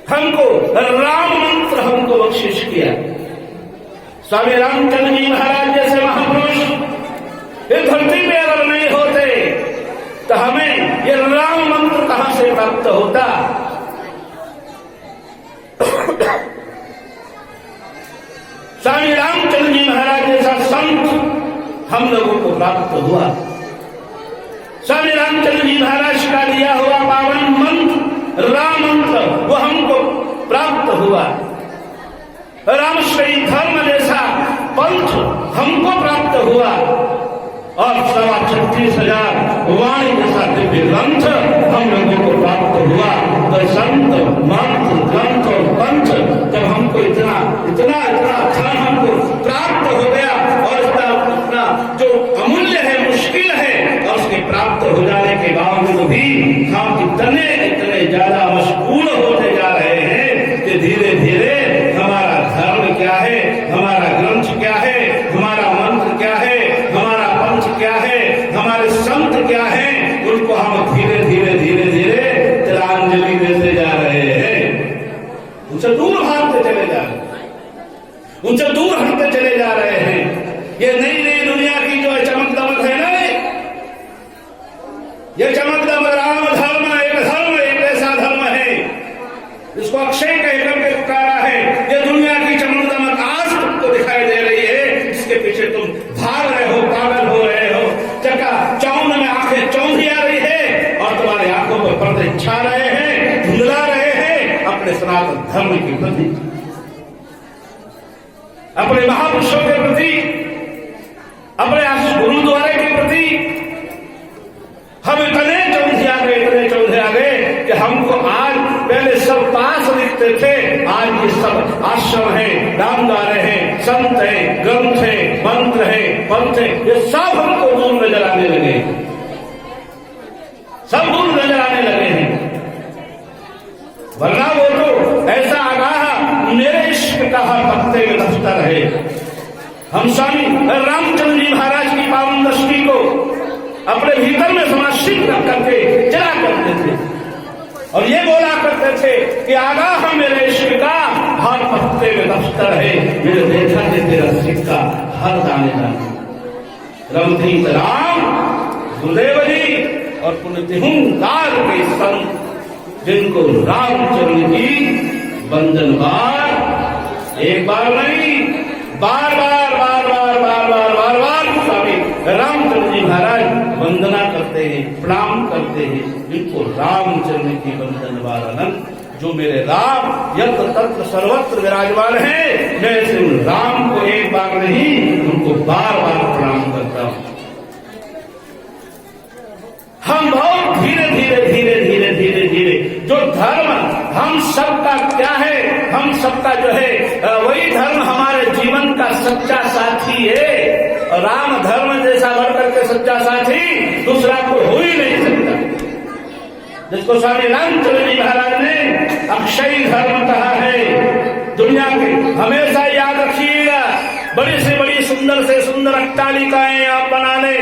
हमको राम मंत्र हमको बख्शिश किया। स्वामी रामचंद्र जी महाराज जैसे महापुरुष इस धरती में अगर नहीं होते तो हमें ये राम मंत्र कहां से प्राप्त होता। स्वामी रामचंद्र जी महाराज जैसा संत हम लोगों को प्राप्त हुआ। स्वामी रामचंद्र जी महाराज का दिया हुआ पावन मंत्र राम मंत्र वो हमको प्राप्त हुआ। रामश्री धर्म जैसा पंथ हमको प्राप्त हुआ और 36,000 वाणी जैसा दिव्य ग्रंथ हम लोगों को प्राप्त हुआ। तो संत मंत्र ग्रंथ और पंथ जब हमको इतना इतना इतना अच्छा हमको प्राप्त हो गया और इतना जो अमूल्य है मुश्किल है और उसके प्राप्त हो जाने के बावजूद भी हम इतने इतने ज्यादा मशगूल होते जा रहे हैं कि धीरे धीरे हमारा धर्म क्या है, हमारा ग्रंथ क्या है, हमारा मंत्र क्या है, हमारा पंथ क्या है, हमारे संत क्या है, उनको हम धीरे धीरे धीरे धीरे तिलांजलि देते जा रहे हैं। उनसे दूर भागते चले जा रहे हैं, उनसे दूर हटते चले जा रहे हैं। ये नई नई दुनिया की जो चमक दमक है ना, ये चमक दमक राम धर्म एक ऐसा धर्म है इसको अक्षय कहकर के पुकारा है। ये दुनिया की चमक दमक आज तुमको दिखाई दे रही है, इसके पीछे तुम भाग रहे हो, पागल हो रहे हो। चका चौंध में आंखें चौंधी आ रही है और तुम्हारी आंखों पर पर्दे छा रहे हैं, धुंधला रहे हैं अपने सनातन धर्म के प्रति, अपने महापुरुषों के प्रति, अपने गुरुद्वारे के प्रति। हम इतने चौंधे आ गए कि हमको आज पहले सब पास दिखते थे, आज ये सब आश्रम है, नामदारे हैं, संत है, ग्रंथ है, मंत्र है, पंथ है, ये सब हमको दूर नजर आने लगे, सब दूर नजर आने लगे हैं। वरना वो तो ऐसा आगाह मेरे इश्क का हर पत्ते में दफ्तर है। हम स्वामी रामचंद्र जी महाराज की पावन दृष्टि को अपने भीतर में समाश्रित रख करके चला करते थे और ये बोला करते थे कि आगाह मेरे इश्क का हर पत्ते में दफ्तर है, मेरे देखा है तेरा सिक्का हर दाने दाने। रमधीत राम गुरुदेव जी और पुण्यतिहुंकार के संत जिनको रामचंद्र जी बंधन बार एक बार नहीं बार बार बार बार बार बार बार बार स्वामी रामचंद्र जी महाराज वंदना करते हैं, प्रणाम करते हैं। जिनको रामचंद्र की वंदन बार अनंत, जो मेरे राम यत्र तत्र सर्वत्र विराजमान है, मैं ऐसे उन राम को एक बार नहीं उनको बार बार प्रणाम करता हूं। हम बहुत धीरे धीरे धीरे धीरे धीरे धीरे जो धर्म हम सबका क्या है, हम सबका जो है वही धर्म हमारे जीवन का सच्चा साथी है। राम धर्म जैसा बढ़कर के सच्चा साथी दूसरा को हो ही नहीं सकता। जिसको स्वामी रामचंद्र जी महाराज ने अक्षय धर्म कहा है। दुनिया के हमेशा याद रखिएगा, बड़ी से बड़ी सुंदर से सुंदर अट्टालिकाएं आप बना ले,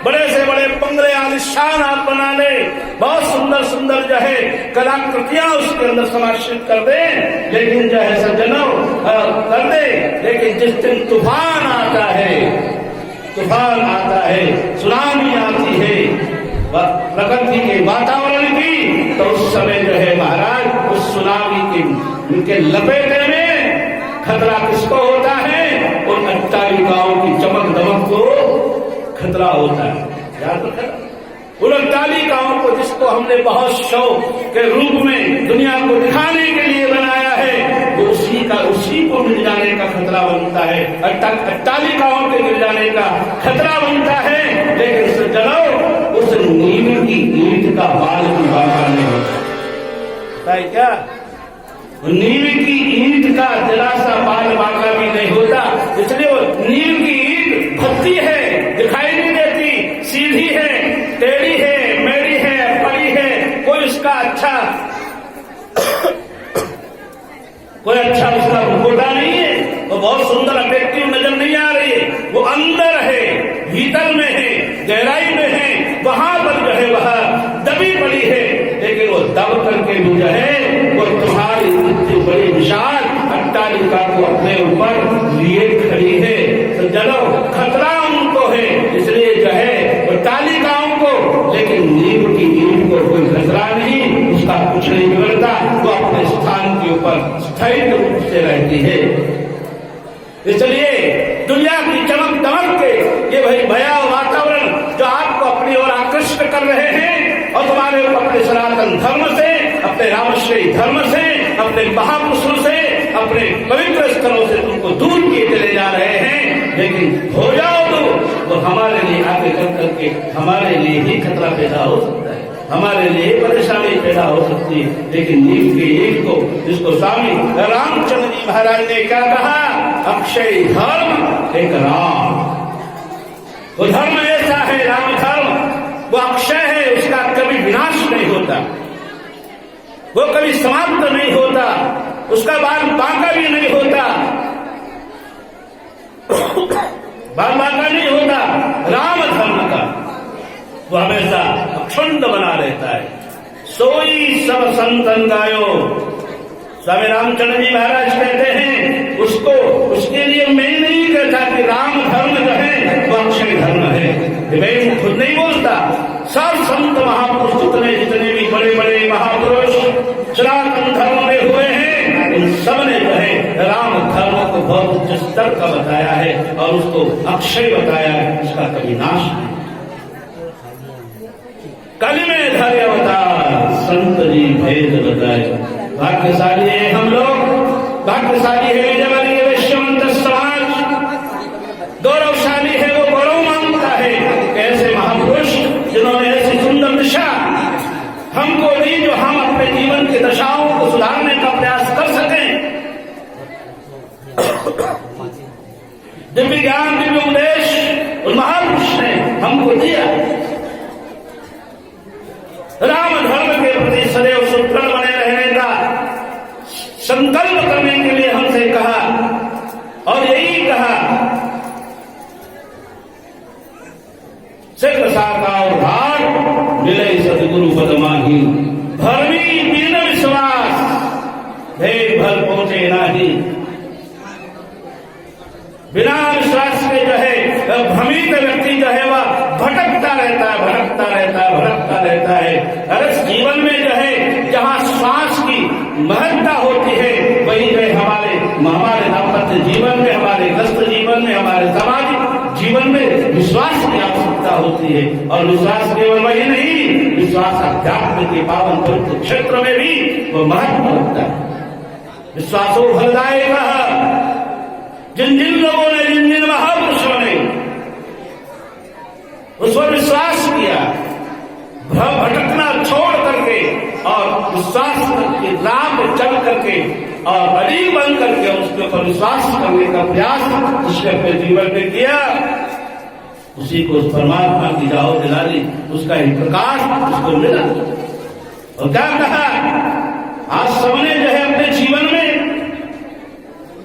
बड़े से बड़े बंगले आलिशान आप बना ले, बहुत सुंदर सुंदर जो है कलाकृतियां उसके अंदर समाश्रित कर दे, लेकिन जो है सज्जनों कर दे, लेकिन जिस दिन तूफान आता है, तूफान आता है, सुनामी आती है प्रकृति के वातावरण की, तो उस समय जो है महाराज उस सुनामी की उनके लपेटे में खतरा किसको होता है? उन अट्टालिकाओं की चमक दमक को खतरा होता है। याद रखना, उन अट्टालिकाओं को जिसको हमने बहुत शौक के रूप में दुनिया को दिखाने के लिए बनाया है, वो उसी को मिल जाने का खतरा बनता है, अट्टालिकाओं के मिल जाने का खतरा बनता है। लेकिन सज्जनों, उस नीम की ईंट का बाल भी बाका नहीं होता है। क्या नीम की ईंट का जरा सा बाल बाका भी नहीं होता? इसलिए वो नीम की ईंट भक्ति है, दिखाई नहीं देती, सीधी है, टेढ़ी है, मेढ़ी है, पड़ी है, कोई उसका अच्छा कोई अच्छा उसका मुखौटा नहीं है, वो बहुत सुंदर अट्रैक्टिव नजर नहीं आ रही है। वो अंदर है, भीतर में है, गहराई में है, वहां पर जो है वह दबी पड़ी है, लेकिन वो दब करके भी जो है वो तुम्हारी कुछ नहीं बिगड़ता, वो अपने स्थान के ऊपर स्थायी रूप से रहती है। इसलिए दुनिया की चमक दमक के ये भाई भया वातावरण जो आपको अपनी ओर आकृष्ट कर रहे हैं और तुम्हारे अपने सनातन धर्म से, अपने रामश्री धर्म से, अपने महापुरुषों से, अपने पवित्र स्थलों से तुमको दूर किए चले जा रहे हैं। लेकिन हो जाओ तो हमारे लिए आगे चल करके हमारे लिए ही खतरा पैदा हो सकता है, हमारे लिए परेशानी पैदा हो सकती है। लेकिन नीम के ईट को, जिसको स्वामी रामचंद्र जी महाराज ने क्या कहा, अक्षय धर्म एक राम, वो धर्म ऐसा है, राम धर्म वो अक्षय है, उसका कभी विनाश नहीं होता, वो कभी समाप्त नहीं होता, उसका बांका भी नहीं होता, बांका नहीं होता। राम धर्म का वो हमेशा अखंड बना रहता है। सोई सब संतन गायो, स्वामी रामचंद्र जी महाराज कहते हैं उसको, उसके लिए मैं नहीं कहता कि राम धर्म जो है वो अक्षय धर्म है, मैं खुद नहीं बोलता। सब संत महापुरुष जितने भी बड़े बड़े महापुरुष सनातन धर्म में हुए हैं, उन सब ने जो है राम धर्म को बहुत उच्च स्तर का बताया है और उसको अक्षय बताया है, उसका कभी नाश नहीं। कल में धैर्य अवतार संत जी भेद बताए। भाग्यशाली है हम लोग, भाग्यशाली है जबरीय वैश्यवंत समाज, गौरवशाली है वो गौरव मानता है कैसे महापुरुष जिन्होंने ऐसी सुंदर दिशा हमको दी जो हम अपने जीवन की दशाओं को सुधारने का प्रयास कर सकें। दिव्य ज्ञान, दिव्य उपदेश उन महापुरुष ने हमको दिया। राम धर्म के प्रति सदैव सुदृढ़ बने रहने का संकल्प करने के लिए हमसे कहा और यही कहा, सिद्ध साका और भाग मिले सदगुरु बदमाही, भरमी बिन विश्वास भेद भर पहुंचे नाही। बिना विश्वास के जो है भ्रमित व्यक्ति जो है वह भटकता रहता है, भटकता रहता है, भटकता रहता है। अरे जीवन में जो है जहाँ श्वास की महत्ता होती है वही जो है हमारे दाम्पत्य जीवन में, हमारे ग्रस्त जीवन में, हमारे सामाजिक जीवन में विश्वास की आवश्यकता होती है। और विश्वास केवल वही नहीं, विश्वास अध्यात्म के पावन पवित्र क्षेत्र में भी वो महत्व रखता है। विश्वासो फलदायक, जिन जिन लोगों ने, जिन जिन महापुरुषों ने उस पर विश्वास किया, भटकना छोड़ करके और विश्वास करके राह पे चल करके और अड़िग बन करके उसके ऊपर विश्वास करने का प्रयास उसने अपने जीवन में किया, उसी को उस परमात्मा की राह दिला दी, उसका ही प्रकाश उसको मिला। और क्या कहा, आज सबने जो है अपने जीवन में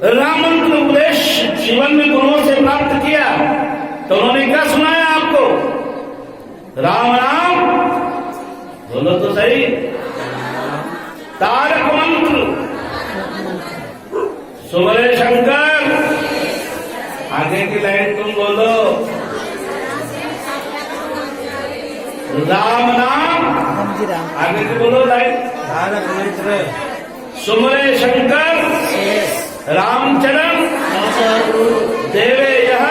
राम मंत्र उपदेश जीवन में गुरुओं से प्राप्त किया, तो उन्होंने क्या सुनाया आपको, राम राम बोलो तो सही, तारक मंत्र सुमरे शंकर, आगे की लाइन तुम बोलो, राम नाम, आगे की बोलो लाइन, तारक मंत्र सुमरे शंकर रामचरण देवे यह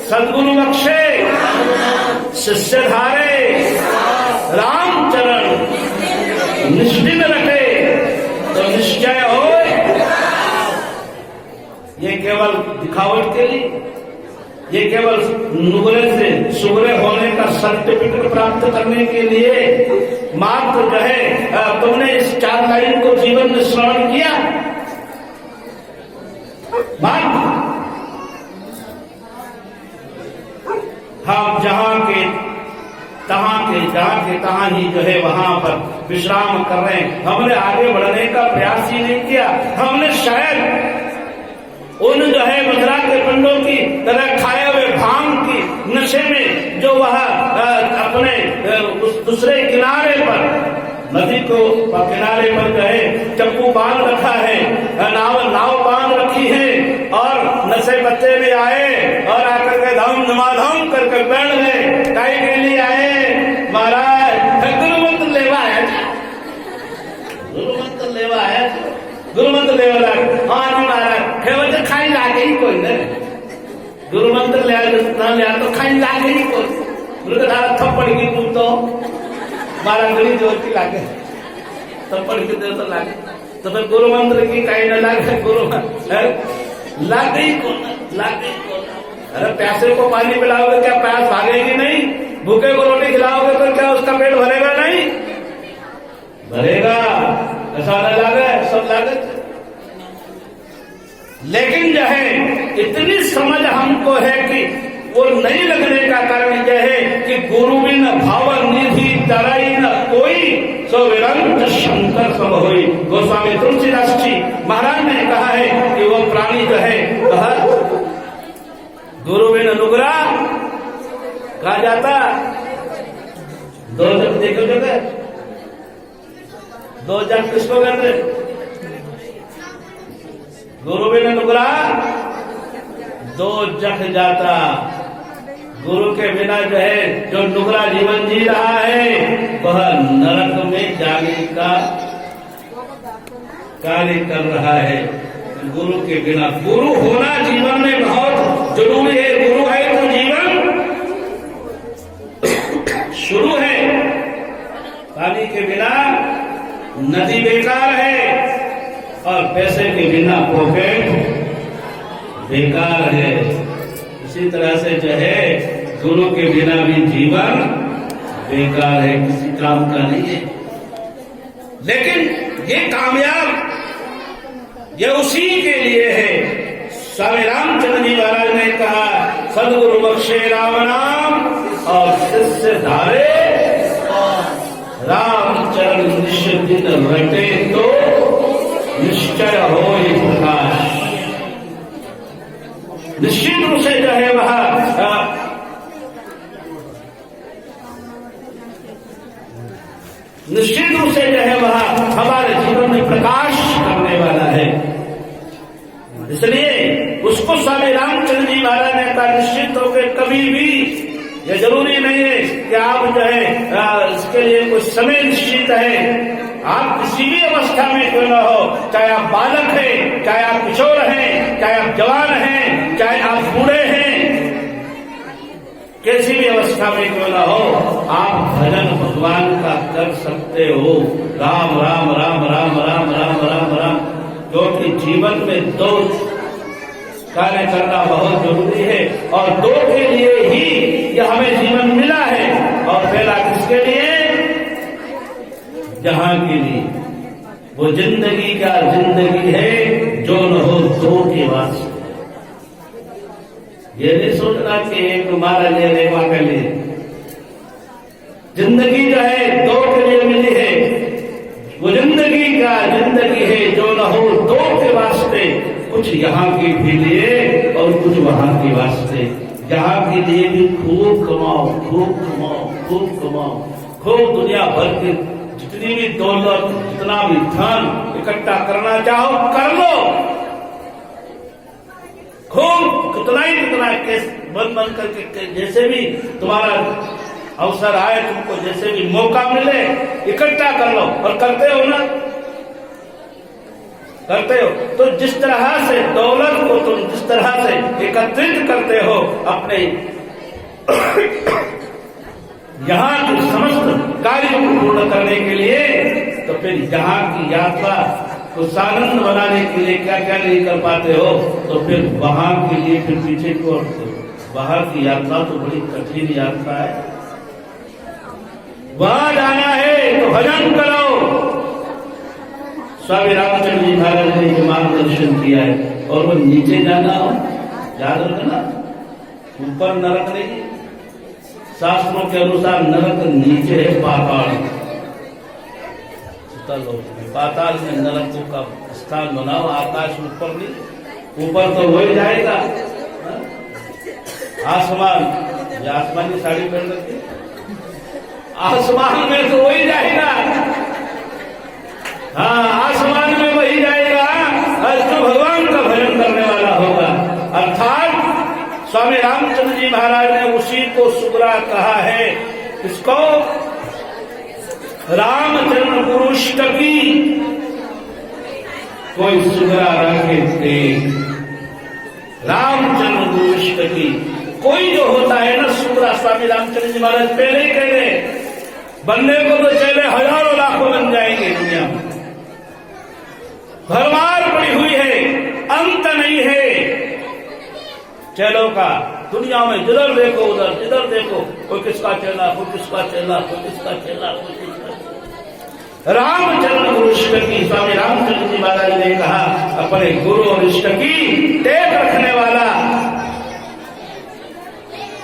सद्गुरु बख्शे शिष्य धारे रामचरण निष्ठिन रखे तो निश्चय हो। ये केवल दिखावट के लिए, ये केवल नुगरे से सुगरे होने का सर्टिफिकेट प्राप्त करने के लिए मात्र जो है तुमने इस 4 लाइन को जीवन में श्रवण किया। हम जहां के तहां ही जो है वहां पर विश्राम कर रहे हैं, हमने आगे बढ़ने का प्रयास ही नहीं किया। हमने शायद उन जो है मथुरा के पंडों की तरह खाए हुए भांग की नशे में जो वह अपने उस दूसरे किनारे पर, नदी को किनारे पर जो है चप्पू बांध रखा है, नाव बांध रखी है और नशे बच्चे भी आए और आकर के धमाधम करके बैठ गए। काई के लिए आए, महाराज गुरु मंत्र लेवा है, गुरु मंत्र लेवा आया, गुरु मंत्र लेवा लाग, हाँ जी महाराज खेवल तो खाई लागे ही कोई नहीं, गुरु मंत्र ले तो खाई लागे ही कोई, गुरु का थप्पड़ की तो मारा गली जोर की लागे, थप्पड़ की देर तो लागे, तो फिर गुरु मंत्र की कहीं न लागे, गुरु लागे ही कौन, लागे ही कौन। अरे प्यासे को पानी पिलाओगे क्या प्यास भागेगी नहीं, भूखे को रोटी खिलाओगे तो क्या उसका पेट भरेगा नहीं, भरेगा, ऐसा न लागे, सब लागत। लेकिन जो है इतनी समझ हमको है कि वो नहीं लगने का कारण यह है कि गुरु बिन भाव निधि तराई न कोई, सो विरंत शंकर सब होई। गोस्वामी तुलसीदास जी महाराज ने कहा है कि वो प्राणी जो है कहा गुरु बिन अनुग्रह कहा जाता, दो जग देखो जगह, दो जग किसको कहते, गुरु बिन अनुग्रह दो जग जाता। गुरु के बिना जो है जो नुगरा जीवन जी रहा है वह नरक में जाने का कार्य कर रहा है। गुरु के बिना, गुरु होना जीवन में बहुत जरूरी है। गुरु है तो जीवन शुरू है। पानी के बिना नदी बेकार है और पैसे के बिना पॉकेट बेकार है। इसी तरह से जो है गुरु के बिना भी जीवन बेकार है, किसी काम का नहीं है। लेकिन ये कामयाब ये उसी के लिए है। स्वामी रामचंद्र जी महाराज ने कहा सदगुरु बख्शे राम नाम और शिष्य धारे रामचरण निश्चित रटे तो निश्चय हो प्रकाश। निश्चित रूप से जो है वह निश्चित रूप से जो है वह हमारे जीवन में प्रकाश करने वाला है। इसलिए उसको स्वामी रामचंद्र जी महाराज ने कहा निश्चित होकर कभी भी, यह जरूरी नहीं है कि आप जो है इसके लिए कोई समय निश्चित है। आप किसी भी अवस्था में क्यों न हो, चाहे आप बालक हैं, चाहे आप किशोर हैं, चाहे आप जवान हैं, चाहे आप बूढ़े हैं, किसी भी अवस्था में क्यों न हो, आप भजन भगवान का कर सकते हो। राम राम राम राम राम राम राम राम, क्योंकि जीवन में दो कार्य करना बहुत जरूरी है और दो के लिए ही यह हमें जीवन मिला है। और पहला किसके लिए? जहां के लिए। वो जिंदगी क्या जिंदगी है जो न हो दो के वास्ते। ये नहीं सोचना कि एक मारा ले लेवा के लिए। जिंदगी जो है दो के लिए मिली है। वो जिंदगी क्या जिंदगी है जो न हो दो के वास्ते। कुछ यहाँ के भी लिए और कुछ वहां के वास्ते। यहाँ के लिए भी खूब कमाओ, खूब कमाओ, खूब कमाओ, खूब दुनिया भर के जितनी भी दौलत, जितना भी धन इकट्ठा करना चाहो कर लो, खूब कितना ही कितना बन बन करके जैसे भी तुम्हारा अवसर आए, तुमको जैसे भी मौका मिले इकट्ठा कर लो। और करते हो ना, करते हो तो जिस तरह से दौलत को तुम जिस तरह से एकत्रित करते हो अपने यहाँ के समस्त कार्य को पूर्ण करने के लिए, तो फिर यहाँ की यात्रा को सानंद बनाने के लिए क्या क्या नहीं कर पाते हो, तो फिर वहां के लिए फिर पीछे को बाहर की यात्रा तो बड़ी कठिन यात्रा है। वहां जाना है तो भजन करो। स्वामी रामचंद्र जी महाराज ने जो मार्गदर्शन किया है। और वो नीचे जाना हो, याद रखना, ऊपर नरक नहीं। शास्त्रों के अनुसार नरक नीचे है, पाताल। पाताल में नरकों का स्थान बनाओ। आकाश ऊपर नहीं, ऊपर तो वही जाएगा आसमान। ये आसमानी साड़ी पहन रखी, आसमान में तो वही जाएगा। हाँ, आसमान में वही जाएगा जो भगवान का भजन करने वाला होगा। अर्थात स्वामी रामचंद्र जी महाराज ने उसी को सुग्रा कहा है। इसको रामचंद्र गुरुष्टकी, कोई सुगरा रखे देख। रामचंद्र गुरुष्टकी, कोई जो होता है ना सुगरा, स्वामी रामचंद्र जी महाराज पहले ही कह रहे, बनने को तो चले हजारों लाखों बन जाएंगे दुनिया में, भरमार पड़ी हुई है, अंत नहीं है चेलों का। दुनिया में जिधर देखो उधर, जिधर देखो कोई किसका चेला, कोई किसका चेला, कोई किसका चेला, कोई किसका चेला। रामचंद्र गुरुष्टकी, स्वामी रामचंद्र जी महाराज ने कहा अपने गुरु और इष्ट की टेक रखने वाला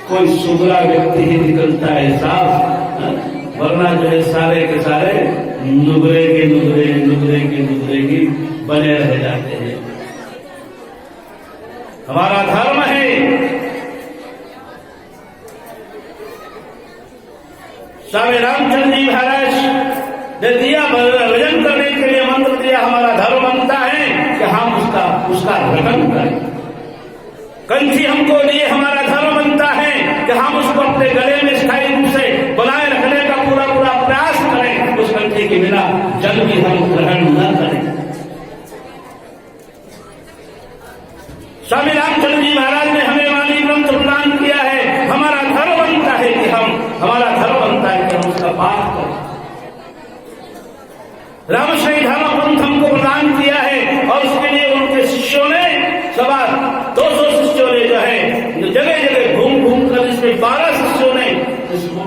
कोई सुगरा व्यक्ति ही निकलता है साफ, वरना जो है सारे के सारे नुगरे के नुगरे, नुगरे के नुगरे ही बने रह जाते हैं। हमारा धर्म है, स्वामी रामचंद्र जी महाराज ने दिया भजन करने के लिए मंत्र दिया, हमारा धर्म बनता है कि हम उसका रटन करें। कंठी हमको दिए, हमारा धर्म बनता है कि हम उसको अपने गले में स्थायी रूप से बनाए रखने का पूरा पूरा प्रयास करें, उस कंठी के बिना जल भी हम ग्रहण न करें। स्वामी रामचंद्र जी महाराज ने हमें वाणी ग्रंथ प्रदान किया है, हमारा धर्म बनता है कि हमारा धर्म बनता है कि हम उसका पाठ करें। रामश्री धर्म पंथ हमको प्रदान किया है और उसके लिए उनके शिष्यों ने सवा 200 शिष्यों ने जो है जगह जगह घूम घूम कर, इसमें 12 शिष्यों ने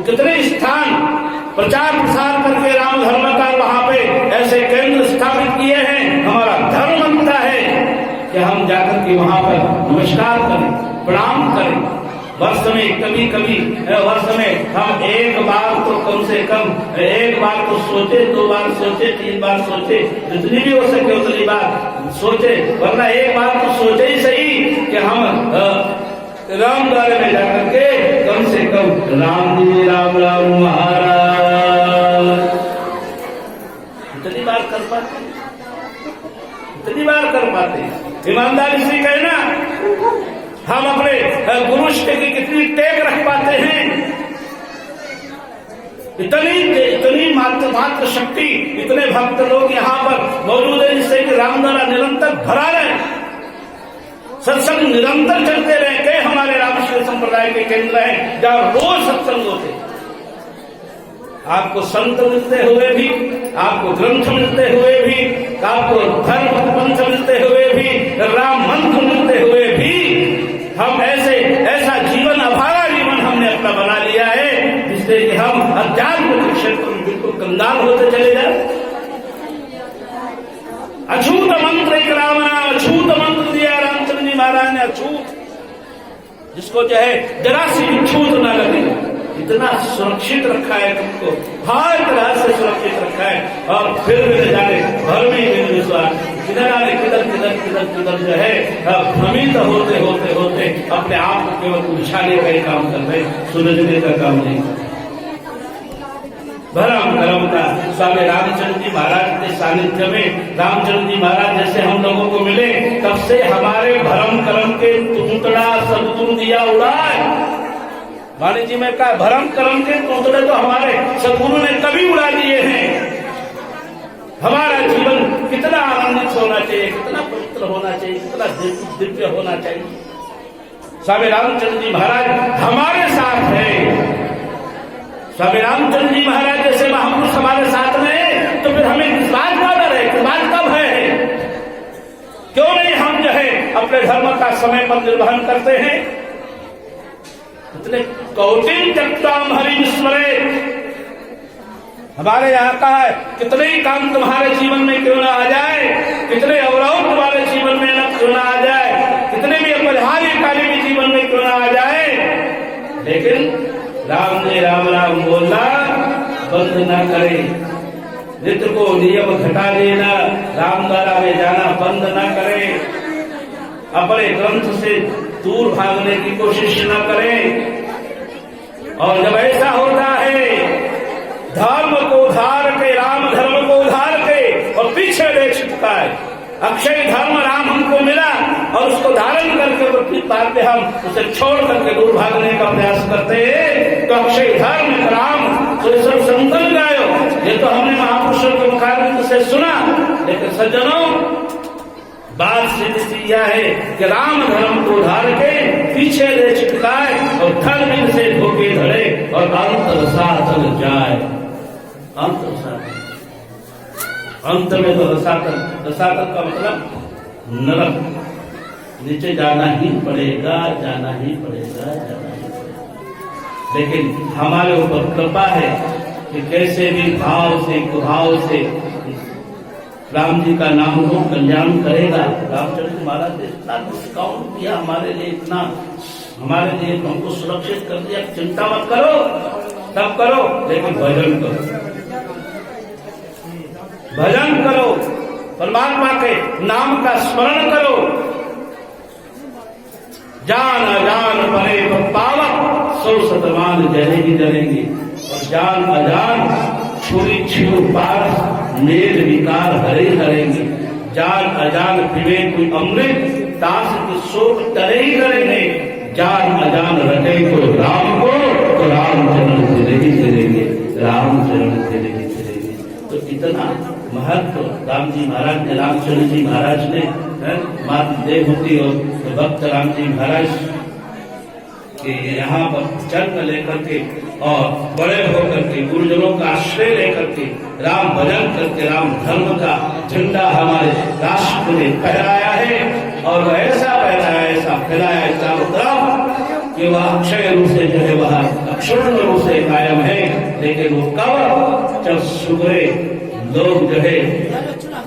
कितने स्थान प्रचार प्रसार करके राम धर्म का वहां पे ऐसे केंद्र स्थापित किए हैं। हमारा धर्म बनता है कि हम जाकर के वहां पर नमस्कार करें, प्रणाम करें। वर्ष में कभी कभी वर्ष में हम एक बार तो कम से कम एक बार तो सोचे, 2 बार सोचे, 3 बार सोचे, जितनी भी हो सके उतनी बार सोचे, वरना एक बार तो सोचे ही सही कि हम राम द्वारे में जाकर के कम से कम राम जी राम राम महाराज इतनी बार कर पाते, इतनी बार कर पाते। ईमानदारी से कहना, हम अपने गुरुष्ट की कितनी टेक रख पाते हैं। इतनी मात्र शक्ति, इतने भक्त लोग यहाँ पर मौजूद है जिससे कि रामधारा निरंतर भरा रहे, सत्संग निरंतर चलते रहे। कई हमारे रामकृष्ण संप्रदाय के केंद्र हैं जहाँ रोज सत्संग होते, आपको संत मिलते हुए भी, आपको ग्रंथ मिलते हुए भी, आपको धर्म पंथ मिलते हुए भी, राम मंत्र मिलते हुए भी, हम ऐसा जीवन, अभागा जीवन हमने अपना बना लिया है जिससे कि हम अध्यात्म के क्षेत्र में बिल्कुल कंगाल होते चले जाए। अछूत मंत्र एक राम नाम, अछूत मंत्र दिया रामचंद्र जी महाराज ने, अछूत, जिसको जो है जरा सी भी छूत ना लगे, इतना सुरक्षित रखा है तुमको, हर तरह से सुरक्षित रखा है। और फिर भी न जाने घर में ही विश्वास किधर आने, किधर किधर किधर किधर जो है भ्रमित होते होते होते अपने आप को केवल उलझाने का ही काम कर रहे, सुलझने का काम नहीं। भरम करम का स्वामी रामचंद्र जी महाराज के सानिध्य में, रामचंद्र जी महाराज जैसे हम लोगों को मिले, तब से हमारे भरम करम के टुकड़ा सदगुरु दिया उड़ाए। वाणी जी में कहा भरम करम के टुकड़े तो हमारे सदगुरु ने कभी उड़ा दिए हैं। हमारा जीवन कितना आनंदित होना चाहिए, कितना पवित्र होना चाहिए, कितना दिव्य होना चाहिए। स्वामी रामचंद्र जी महाराज हमारे साथ है। स्वामी रामचंद्र जी महाराज जैसे महापुरुष हमारे साथ में, तो फिर हमें किस बात का डर है, किस बात का भय है? क्यों नहीं हम जो है अपने धर्म का समय पर निर्वहन करते हैं? इतने कौटिन चक्राम हरि विस्मरे, हमारे यहाँ कहा है कितने ही काम तुम्हारे जीवन में क्यों ना आ जाए, कितने अवरोध तुम्हारे जीवन में न क्यों ना आ जाए, कितने भी अपरिहार्य कार्य भी जीवन में क्यों ना आ जाए, लेकिन राम ने राम राम बोलना बंद न करे, नित्य को नियम घटा देना, रामधारा में जाना बंद न करे, अपने ग्रंथ से दूर भागने की कोशिश न करें। और जब ऐसा होता है, धर्म को उधार के, राम धर्म को उधार के और पीछे देख सकता है, अक्षय धर्म राम हमको मिला और उसको धारण करके फिर बाद में हम उसे छोड़ करके दूर भागने का प्रयास करते हैं, तो अक्षय धर्म राम तो सब संकल्प गायो, ये तो हमने महापुरुषों के से सुना, लेकिन सज्जनों बात सीधी यह है कि राम धर्म को धार के पीछे ले चिपकाए और धर्म से धोखे धरे और अंत रसातल जाए। अंत में तो रसातल का मतलब नरक, नीचे जाना ही पड़ेगा, जाना ही पड़ेगा, जाना ही पड़ेगा। लेकिन हमारे ऊपर कृपा है कि कैसे भी भाव से कुभाव से राम जी का नाम को कल्याण करेगा। रामचंद्र महाराज ने इतना डिस्काउंट किया हमारे लिए, इतना हमारे लिए हमको सुरक्षित कर दिया। चिंता मत करो, सब करो, लेकिन भजन करो, भजन करो, परमात्मा के नाम का स्मरण करो। जान अजान परे पावक 100 शतमान जलेगी जलेंगे, और जान अजान छुरी छू पार मेल विकार हरे हरेंगे। जान अजान पीवे कोई अमृत, ताश की शोक करे ही करेंगे। जान अजान रटे तो राम को, तो राम चरण तेरे ही तेरेंगे, राम चरण तेरे ही तेरेंगे। तो इतना महत्व राम जी महाराज ने, रामचंद्र जी महाराज ने, माता देवहूति और भक्त राम जी महाराज के यहाँ पर जन्म लेकर के और बड़े होकर के गुरुजनों का आश्रय लेकर के राम भजन करके राम धर्म का झंडा हमारे राष्ट्र ने फहराया है। और ऐसा फहराया, ऐसा फैलाया, ऐसा उतरा कि वह अक्षय रूप से जो है वह अक्षुण्ण रूप से कायम है। लेकिन वो कब, जब सुगरे लोग जो है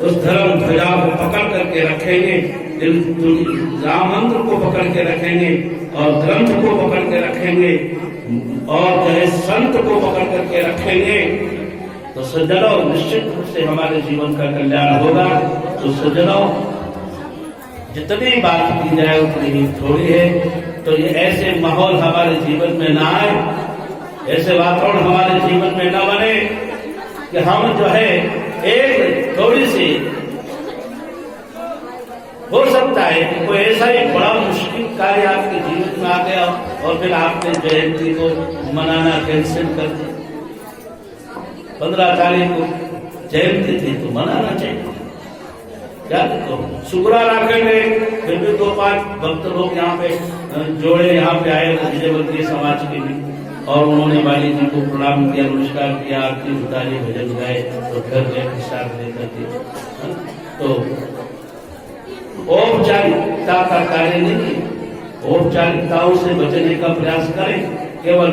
उस धर्म ध्वजा को पकड़ करके रखेंगे, राम मंत्र को पकड़ के रखेंगे और ग्रंथ को पकड़ के रखेंगे और जो है संत को पकड़ करके रखेंगे, तो सज्जनों निश्चित रूप से हमारे जीवन का कल्याण होगा। तो सज्जनों जितनी बात की जाए उतनी ही थोड़ी है। तो ये ऐसे माहौल हमारे जीवन में ना आए, ऐसे वातावरण हमारे जीवन में न बने कि हम जो है एक थोड़ी सी, हो सकता है कि कोई ऐसा ही बड़ा मुश्किल कार्य आपके जीवन में आ गया और फिर आपने जयंती को मनाना कैंसिल कर दिया। 15 तारीख को जयंती थी तो मनाना चाहिए, क्या तो शुक्रा रखेंगे। फिर भी 2-5 भक्त लोग यहाँ पे जोड़े यहाँ पे आए विजयवर्गीय समाज के भी, और उन्होंने वाली जी को प्रणाम किया, नमस्कार किया, आरती उतारी, भजन गाए और घर गए प्रसाद लेकर के। तो औपचारिकता का कार्य नहीं, औपचारिकताओं से बचने का प्रयास करें, केवल